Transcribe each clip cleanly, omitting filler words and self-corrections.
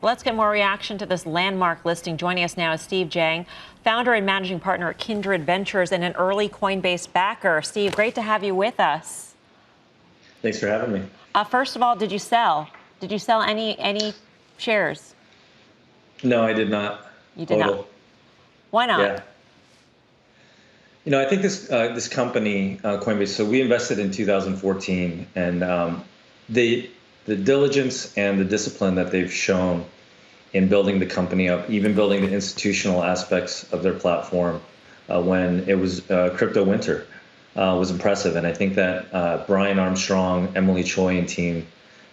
Let's get more reaction to this landmark listing. Joining us now is Steve Jang, founder and managing partner at Kindred Ventures and an early Coinbase backer. Steve, great to have you with us. Thanks for having me. First of all, did you sell? Did you sell any shares? No, I did not. You did not. Why not? Yeah. I think this company, Coinbase. So we invested in 2014, and the diligence and the discipline that they've shown in building the company up, even building the institutional aspects of their platform when it was crypto winter, was impressive. And I think that Brian Armstrong, Emily Choi, and team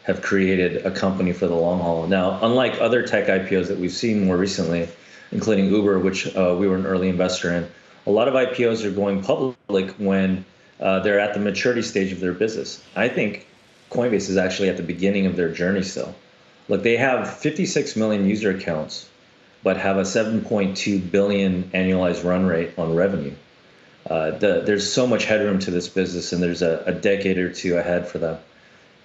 have created a company for the long haul. Now, unlike other tech IPOs that we've seen more recently, including Uber, which we were an early investor in, a lot of IPOs are going public when they're at the maturity stage of their business. I think Coinbase is actually at the beginning of their journey still. Look, they have 56 million user accounts, but have a 7.2 billion annualized run rate on revenue. There's so much headroom to this business, and there's a decade or two ahead for them.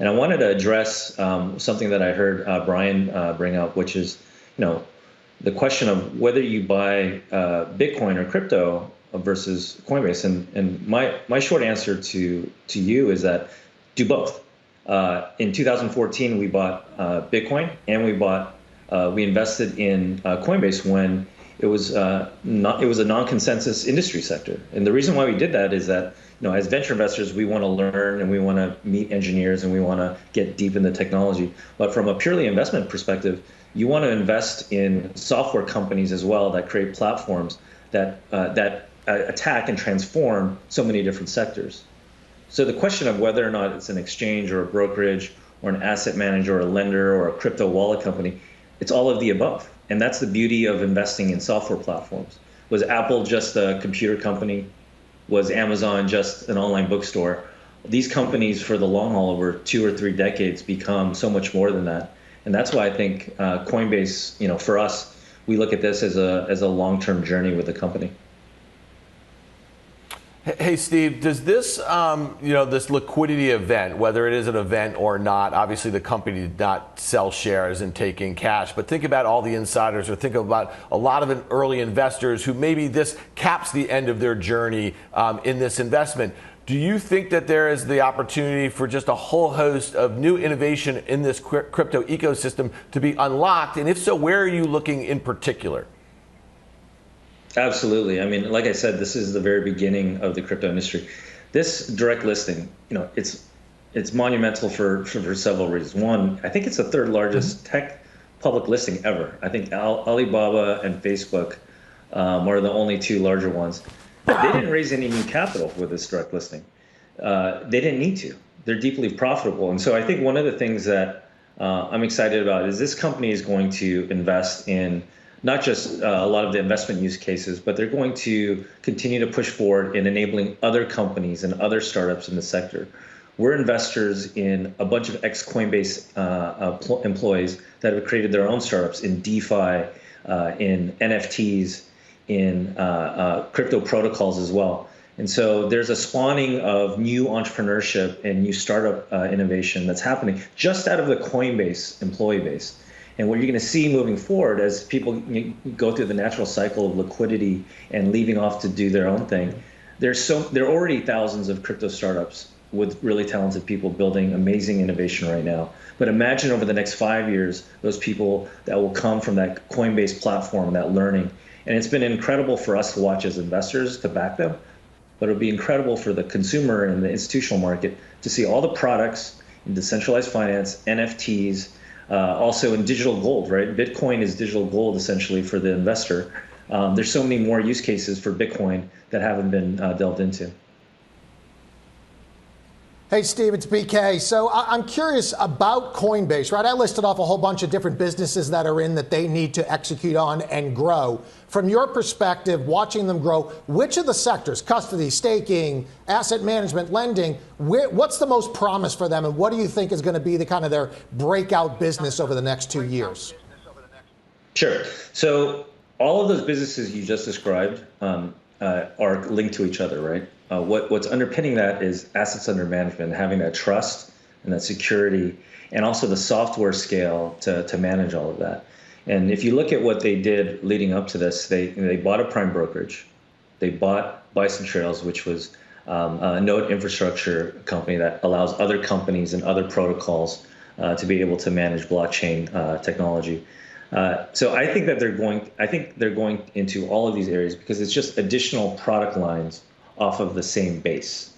And I wanted to address something that I heard Brian bring up, which is, the question of whether you buy Bitcoin or crypto versus Coinbase. And my short answer to you is that do both. In 2014, we bought Bitcoin, and we invested in Coinbase when it was a non-consensus industry sector. And the reason why we did that is that, as venture investors, we want to learn and we want to meet engineers and we want to get deep in the technology. But from a purely investment perspective, you want to invest in software companies as well that create platforms that attack and transform so many different sectors. So the question of whether or not it's an exchange or a brokerage or an asset manager or a lender or a crypto wallet company, it's all of the above. And that's the beauty of investing in software platforms. Was Apple just a computer company? Was Amazon just an online bookstore? These companies for the long haul over 2 or 3 decades become so much more than that. And that's why I think Coinbase, for us, we look at this as a long-term journey with the company. Hey, Steve, does this, this liquidity event, whether it is an event or not, obviously the company did not sell shares and take in cash, but think about all the insiders, or think about a lot of early investors who maybe this caps the end of their journey in this investment. Do you think that there is the opportunity for just a whole host of new innovation in this crypto ecosystem to be unlocked? And if so, where are you looking in particular? Absolutely. I mean, like I said, this is the very beginning of the crypto industry. This direct listing, it's monumental for several reasons. One, I think it's the 3rd largest tech public listing ever. I think Alibaba and Facebook are the only 2 larger ones. They didn't raise any new capital with this direct listing. They didn't need to. They're deeply profitable. And so I think one of the things that I'm excited about is this company is going to invest in not just a lot of the investment use cases, but they're going to continue to push forward in enabling other companies and other startups in the sector. We're investors in a bunch of ex-Coinbase employees that have created their own startups in DeFi, in NFTs, in crypto protocols as well. And so there's a spawning of new entrepreneurship and new startup innovation that's happening just out of the Coinbase employee base. And what you're going to see moving forward as people go through the natural cycle of liquidity and leaving off to do their own thing, there are already thousands of crypto startups with really talented people building amazing innovation right now. But imagine over the next 5 years, those people that will come from that Coinbase platform, that learning. And it's been incredible for us to watch as investors to back them, but it'll be incredible for the consumer and the institutional market to see all the products in decentralized finance, NFTs, also in digital gold, right? Bitcoin is digital gold essentially for the investor. There's so many more use cases for Bitcoin that haven't been delved into. Hey, Steve, it's BK. So I'm curious about Coinbase, right? I listed off a whole bunch of different businesses that are in that they need to execute on and grow. From your perspective, watching them grow, which of the sectors, custody, staking, asset management, lending, what's the most promise for them? And what do you think is going to be the kind of their breakout business over the next 2 years? Sure. So all of those businesses you just described are linked to each other, right? What's underpinning that is assets under management, having that trust and that security, and also the software scale to manage all of that. And if you look at what they did leading up to this, they bought a prime brokerage, they bought Bison Trails, which was a node infrastructure company that allows other companies and other protocols to be able to manage blockchain technology. So I think that they're going into all of these areas because it's just additional product lines off of the same base.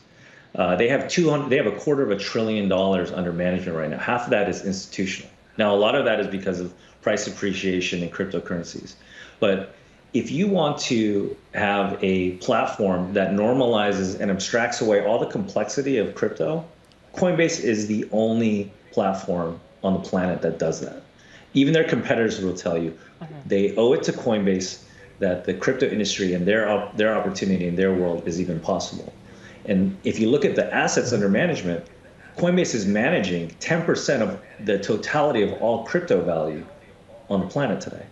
They have $250 billion under management right now. Half of that is institutional. Now, a lot of that is because of price appreciation in cryptocurrencies. But if you want to have a platform that normalizes and abstracts away all the complexity of crypto, Coinbase is the only platform on the planet that does that. Even their competitors will tell you they owe it to Coinbase that the crypto industry and their opportunity in their world is even possible. And if you look at the assets under management, Coinbase is managing 10% of the totality of all crypto value on the planet today.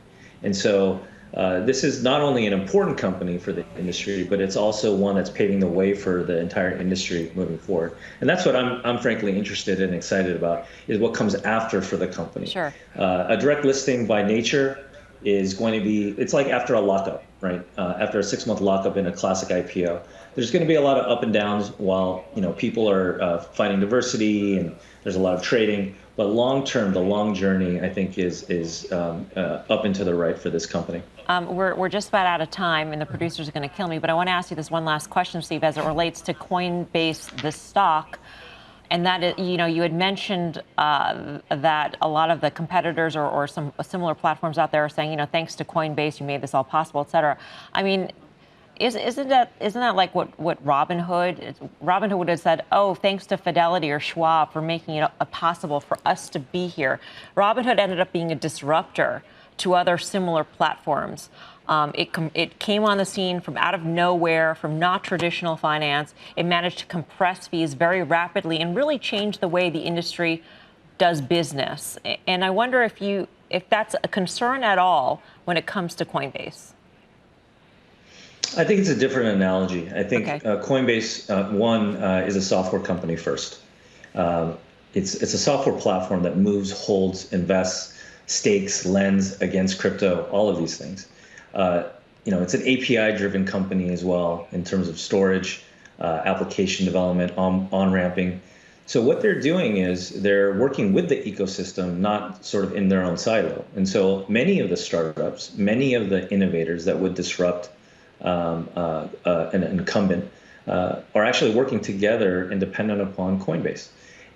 And so this is not only an important company for the industry, but it's also one that's paving the way for the entire industry moving forward. And that's what I'm frankly interested and excited about, is what comes after for the company. Sure. A direct listing by nature is going to be, it's like after a lockup, right? After a 6-month lockup in a classic IPO, there's going to be a lot of up and downs while people are finding diversity and there's a lot of trading. But long term, the long journey, I think, is up and to the right for this company. We're just about out of time, and the producers are going to kill me. But I want to ask you this one last question, Steve, as it relates to Coinbase, the stock. And that, you had mentioned that a lot of the competitors or some similar platforms out there are saying, thanks to Coinbase, you made this all possible, et cetera. I mean, isn't that like what Robinhood would have said, oh, thanks to Fidelity or Schwab for making it possible for us to be here. Robinhood ended up being a disruptor to other similar platforms. It came on the scene from out of nowhere, from not traditional finance. It managed to compress fees very rapidly and really change the way the industry does business. And I wonder if that's a concern at all when it comes to Coinbase. I think it's a different analogy. I think Coinbase, is a software company first. It's a software platform that moves, holds, invests, stakes, lends against crypto, all of these things. It's an API-driven company as well in terms of storage, application development, on-ramping. So what they're doing is they're working with the ecosystem, not sort of in their own silo. And so many of the startups, many of the innovators that would disrupt an incumbent are actually working together independent upon Coinbase.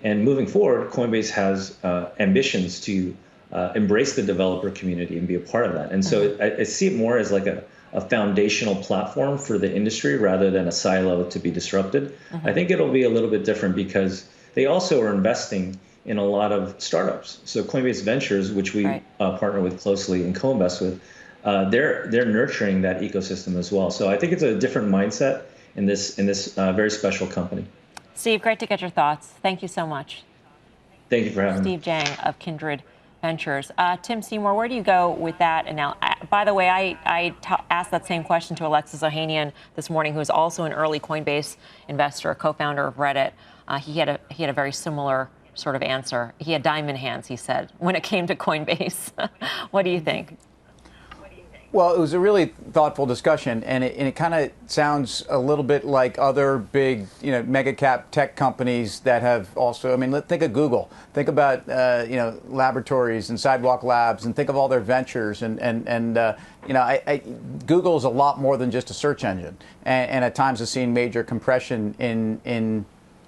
And moving forward, Coinbase has ambitions to embrace the developer community and be a part of that. And so I see it more as like a foundational platform for the industry rather than a silo to be disrupted. I think it'll be a little bit different because they also are investing in a lot of startups. So Coinbase Ventures, which we partner with closely and co-invest with, they're nurturing that ecosystem as well. So I think it's a different mindset in this very special company. Steve, great to get your thoughts. Thank you so much. Thank you for having me. Steve Jang of Kindred Ventures. Tim Seymour, where do you go with that? And now, by the way, I asked that same question to Alexis Ohanian this morning, who is also an early Coinbase investor, a co-founder of Reddit. He had a very similar sort of answer. He had diamond hands, he said, when it came to Coinbase. What do you think? Well, it was a really thoughtful discussion, and it kind of sounds a little bit like other big, mega cap tech companies that have also. I mean, think of Google. Think about laboratories and Sidewalk Labs, and think of all their ventures. Google is a lot more than just a search engine, and at times has seen major compression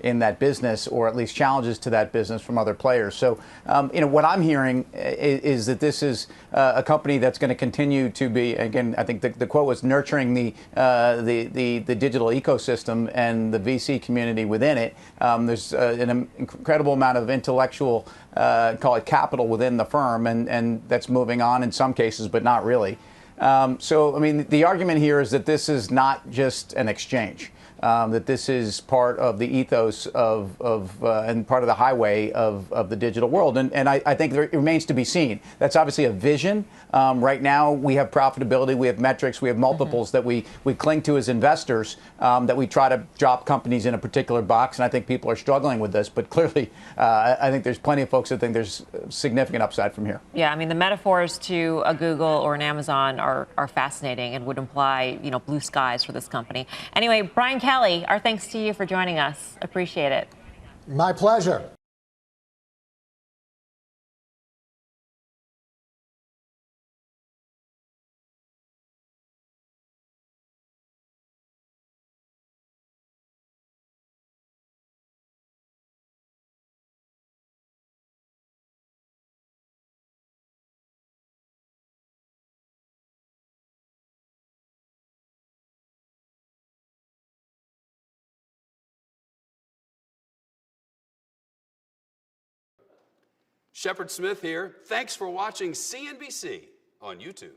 in that business, or at least challenges to that business from other players. So, what I'm hearing is that this is a company that's going to continue to be, again, I think the quote was nurturing the digital ecosystem and the VC community within it. There's an incredible amount of intellectual, call it capital within the firm, and that's moving on in some cases, but not really. So, I mean, the argument here is that this is not just an exchange. that this is part of the ethos and part of the highway of the digital world. And I think it remains to be seen. That's obviously a vision. Right now, we have profitability, we have metrics, we have multiples that we cling to as investors, that we try to drop companies in a particular box. And I think people are struggling with this. But clearly, I think there's plenty of folks that think there's significant upside from here. Yeah, I mean, the metaphors to a Google or an Amazon are fascinating and would imply, blue skies for this company. Anyway, Brian Kelly, our thanks to you for joining us. Appreciate it. My pleasure. Shepard Smith here. Thanks for watching CNBC on YouTube.